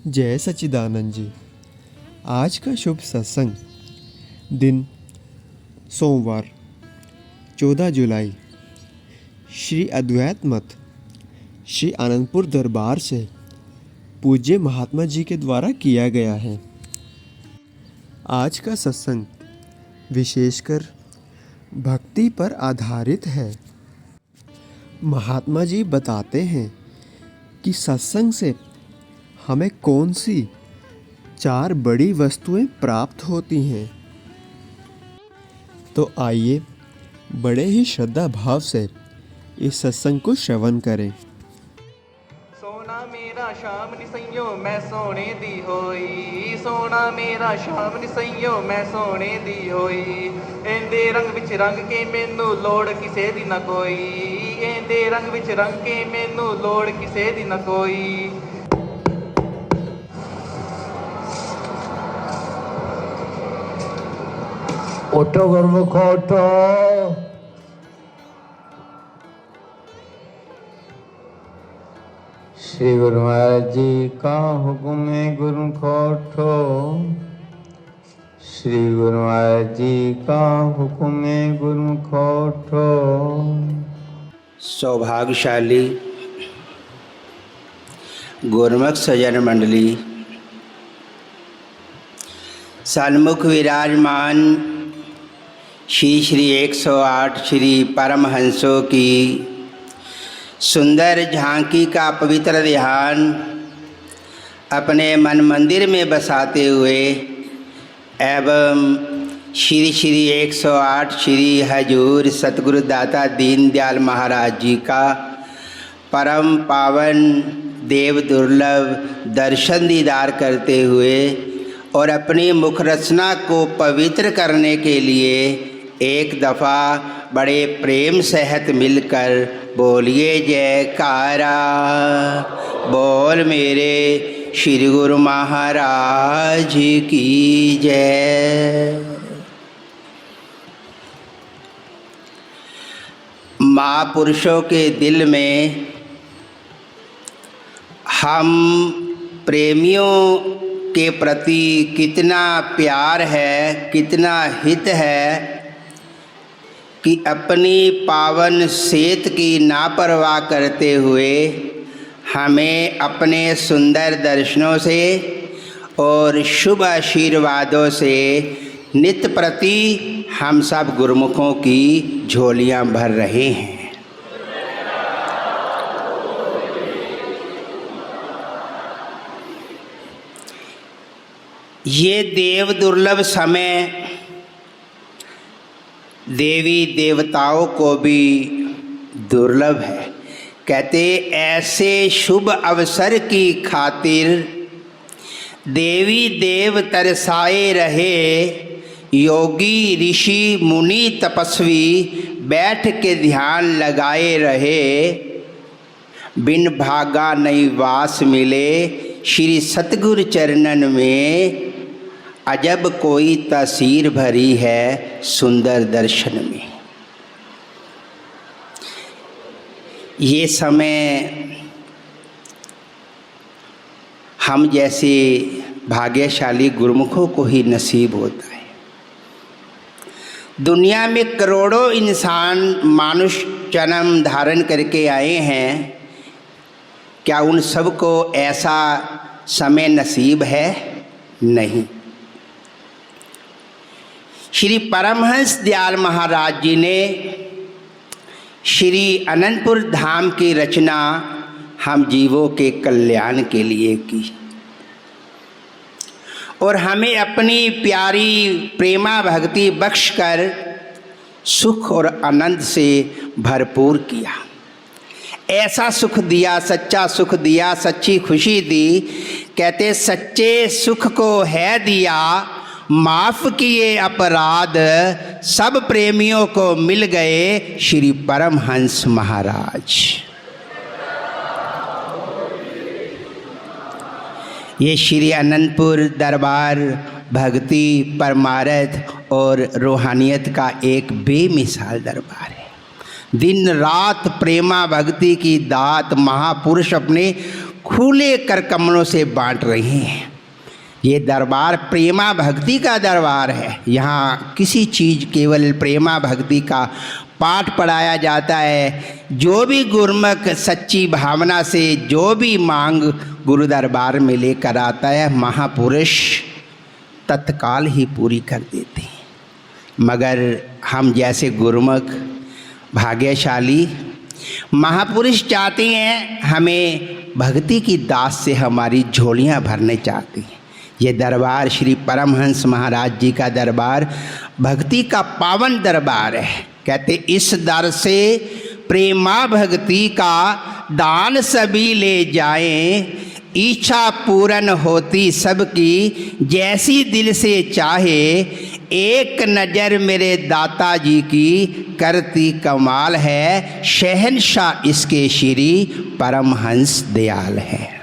जय सच्चिदानंद जी। आज का शुभ सत्संग दिन सोमवार 14 जुलाई श्री अद्वैत मत श्री आनंदपुर दरबार से पूज्य महात्मा जी के द्वारा किया गया है। आज का सत्संग विशेषकर भक्ति पर आधारित है। महात्मा जी बताते हैं कि सत्संग से हमें कौन सी 4 बड़ी वस्तुएं प्राप्त होती हैं। तो आइए बड़े ही श्रद्धा भाव से इस सत्संग को श्रवण करें। सोना मेरा शाम निसइयो मैं सोने दी होई, सोना मेरा शाम निसइयो मैं सोने दी होई। एंदे रंग विच रंग के मैनू लोड़ किसे दी ना कोई, एंदे रंग विच रंग के मैनू लोड़ किसे दी ना कोई। उठो गुरमुख उठो। श्री गुरु महाराज जी का हुक्म है गुरमुख उठो। श्री गुरु महाराज जी का हुक्म है गुरमुख उठो। सौभाग्यशाली गुरमुख सज्जन मंडली, सन्मुख विराजमान श्री 108 श्री परमहंसों की सुंदर झांकी का पवित्र ध्यान अपने मन मंदिर में बसाते हुए एवं श्री 108 श्री हजूर सतगुरु दाता दीनदयाल महाराज जी का परम पावन देव दुर्लभ दर्शन दीदार करते हुए और अपनी मुख रचना को पवित्र करने के लिए एक दफ़ा बड़े प्रेम सहित मिलकर बोलिए जयकारा। बोल मेरे श्री गुरु महाराज की जय। महापुरुषों के दिल में हम प्रेमियों के प्रति कितना प्यार है, कितना हित है कि अपनी पावन सेत की नापरवाह करते हुए हमें अपने सुंदर दर्शनों से और शुभ आशीर्वादों से नित प्रति हम सब गुरुमुखों की झोलियां भर रहे हैं। ये देव दुर्लभ समय देवी देवताओं को भी दुर्लभ है। कहते ऐसे शुभ अवसर की खातिर देवी देव तरसाए रहे, योगी ऋषि मुनि तपस्वी बैठ के ध्यान लगाए रहे। बिन भागा नहीं वास मिले श्री सतगुरु चरणन में, अजब कोई तासीर भरी है सुंदर दर्शन में। ये समय हम जैसे भाग्यशाली गुरुमुखों को ही नसीब होता है। दुनिया में करोड़ों इंसान मानुष जन्म धारण करके आए हैं, क्या उन सबको ऐसा समय नसीब है? नहीं। श्री परमहंस दयाल महाराज जी ने श्री अनंतपुर धाम की रचना हम जीवों के कल्याण के लिए की और हमें अपनी प्यारी प्रेमा भक्ति बख्शकर सुख और आनंद से भरपूर किया। ऐसा सुख दिया, सच्चा सुख दिया, सच्ची खुशी दी। कहते सच्चे सुख को है दिया, माफ किए अपराध, सब प्रेमियों को मिल गए श्री परमहंस महाराज। ये श्री अनंतपुर दरबार भक्ति, परमार्थ और रूहानियत का एक बेमिसाल दरबार है। दिन रात प्रेमा भक्ति की दात महापुरुष अपने खुले कर कमलों से बांट रहे हैं। ये दरबार प्रेमा भक्ति का दरबार है। यहाँ किसी चीज़, केवल प्रेमा भक्ति का पाठ पढ़ाया जाता है। जो भी गुरमुख सच्ची भावना से जो भी मांग गुरु दरबार में लेकर आता है, महापुरुष तत्काल ही पूरी कर देते हैं। मगर हम जैसे गुरमुख भाग्यशाली महापुरुष चाहते हैं, हमें भक्ति की दास से हमारी झोलियां भरने चाहते हैं। ये दरबार श्री परमहंस महाराज जी का दरबार भक्ति का पावन दरबार है। कहते इस दर से प्रेमा भक्ति का दान सभी ले जाएं, इच्छा पूर्ण होती सबकी जैसी दिल से चाहे, एक नज़र मेरे दाता जी की करती कमाल है, शहंशाह इसके श्री परमहंस दयाल है।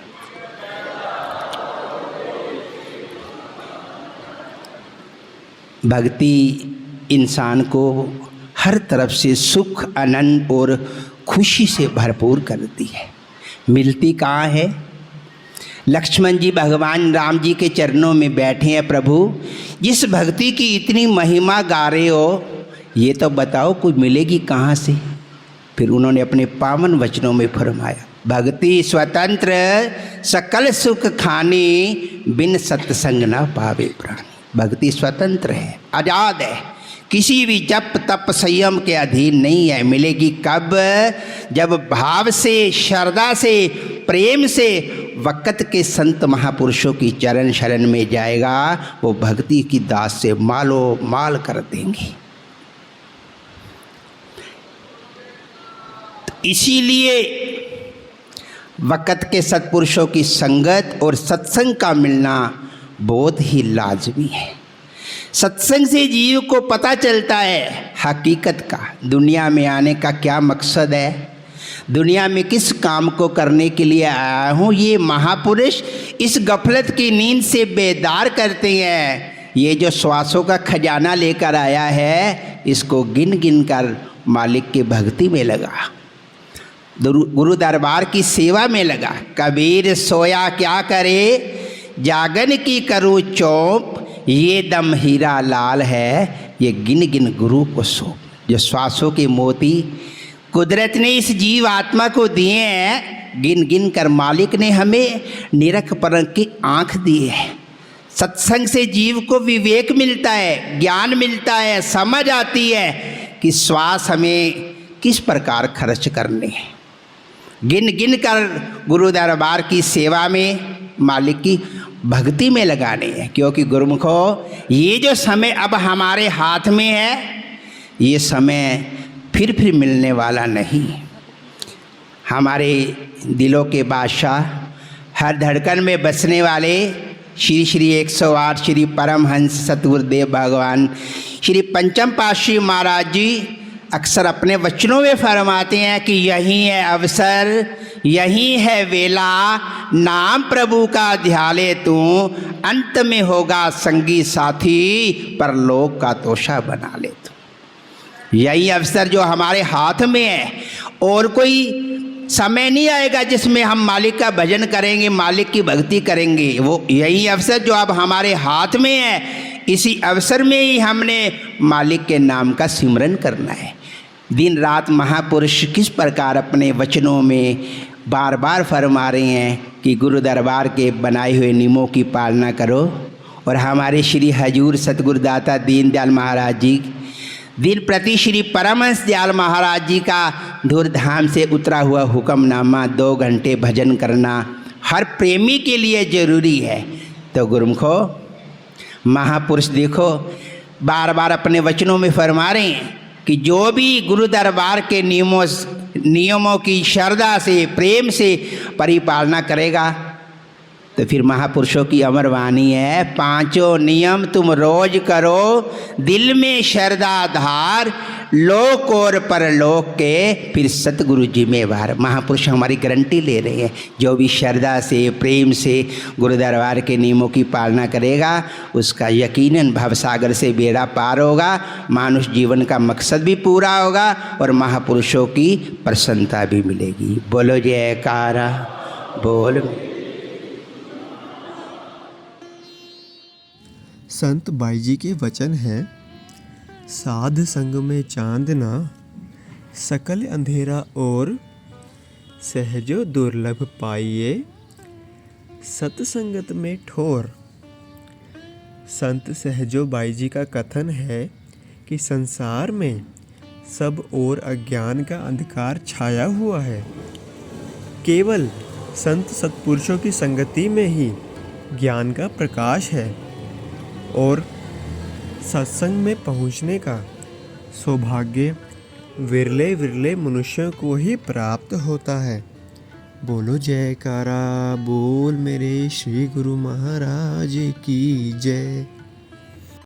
भक्ति इंसान को हर तरफ से सुख, आनंद और खुशी से भरपूर करती है। मिलती कहाँ है? लक्ष्मण जी भगवान राम जी के चरणों में बैठे हैं। प्रभु, जिस भक्ति की इतनी महिमा गा रहे हो, ये तो बताओ कोई मिलेगी कहाँ से? फिर उन्होंने अपने पावन वचनों में फरमाया, भक्ति स्वतंत्र सकल सुख खानी, बिन सत्संग न पावे प्राणी। भक्ति स्वतंत्र है, आज़ाद है, किसी भी जप तप संयम के अधीन नहीं है। मिलेगी कब? जब भाव से, श्रद्धा से, प्रेम से वक़्त के संत महापुरुषों की चरण शरण में जाएगा, वो भक्ति की दास से मालो माल कर देंगे। इसीलिए वक़्त के सत्पुरुषों की संगत और सत्संग का मिलना बहुत ही लाजमी है। सत्संग से जीव को पता चलता है हकीकत का, दुनिया में आने का क्या मकसद है, दुनिया में किस काम को करने के लिए आया हूँ। ये महापुरुष इस गफलत की नींद से बेदार करते हैं। ये जो श्वासों का खजाना लेकर आया है, इसको गिन गिन कर मालिक की भक्ति में लगा, गुरु दरबार की सेवा में लगा। कबीर सोया क्या करे, जागन की करूँ चौप, ये दम हीरा लाल है, ये गिन गिन गुरु को सौंप। जो श्वासों के मोती कुदरत ने इस जीव आत्मा को दिए हैं, गिन गिन कर मालिक ने हमें निरख परख की आँख दी है। सत्संग से जीव को विवेक मिलता है, ज्ञान मिलता है, समझ आती है कि श्वास हमें किस प्रकार खर्च करने हैं। गिन गिन कर गुरु दरबार की सेवा में, मालिक की भक्ति में लगाने हैं। क्योंकि गुरुमुखो, ये जो समय अब हमारे हाथ में है, ये समय फिर मिलने वाला नहीं। हमारे दिलों के बादशाह, हर धड़कन में बसने वाले श्री श्री 108 श्री परमहंस सतगुरुदेव भगवान श्री पंचम पातशाही महाराज जी अक्सर अपने वचनों में फरमाते हैं कि यही है अवसर, यही है वेला, नाम प्रभु का ध्याले तू, अंत में होगा संगी साथी, परलोक का तोशा बना ले तू। यही अवसर जो हमारे हाथ में है, और कोई समय नहीं आएगा जिसमें हम मालिक का भजन करेंगे, मालिक की भक्ति करेंगे। वो यही अवसर जो अब हमारे हाथ में है, इसी अवसर में ही हमने मालिक के नाम का सिमरन करना है। दिन रात महापुरुष किस प्रकार अपने वचनों में बार बार फरमा रहे हैं कि गुरु दरबार के बनाए हुए नियमों की पालना करो। और हमारे श्री हजूर सतगुरुदाता दीनदयाल महाराज जी, दिन प्रति श्री परमहंस दयाल महाराज जी का धूर्धाम से उतरा हुआ हुक्मनामा 2 घंटे भजन करना हर प्रेमी के लिए जरूरी है। तो गुरुमुखो, महापुरुष देखो बार बार अपने वचनों में फरमा रहे हैं कि जो भी गुरु दरबार के नियमों की श्रद्धा से, प्रेम से परिपालना करेगा, तो फिर महापुरुषों की अमर वाणी है, 5 नियम तुम रोज करो, दिल में श्रद्धा धार, लोक और परलोक के फिर सतगुरु जिम्मेवार। महापुरुष हमारी गारंटी ले रहे हैं, जो भी श्रद्धा से, प्रेम से गुरु दरबार के नियमों की पालना करेगा, उसका यकीनन भवसागर से बेड़ा पार होगा, मानुष जीवन का मकसद भी पूरा होगा और महापुरुषों की प्रसन्नता भी मिलेगी। बोलो जयकारा, बोल। संत बाई जी के वचन हैं, साध संग में चांदना, सकल अंधेरा और सहजो दुर्लभ पाइए, सतसंगत में ठोर। संत सहजो बाई जी का कथन है कि संसार में सब ओर अज्ञान का अंधकार छाया हुआ है, केवल संत सत्पुरुषों की संगति में ही ज्ञान का प्रकाश है और सत्संग में पहुंचने का सौभाग्य विरले विरले मनुष्यों को ही प्राप्त होता है। बोलो जयकारा बोल मेरे श्री गुरु महाराज की जय।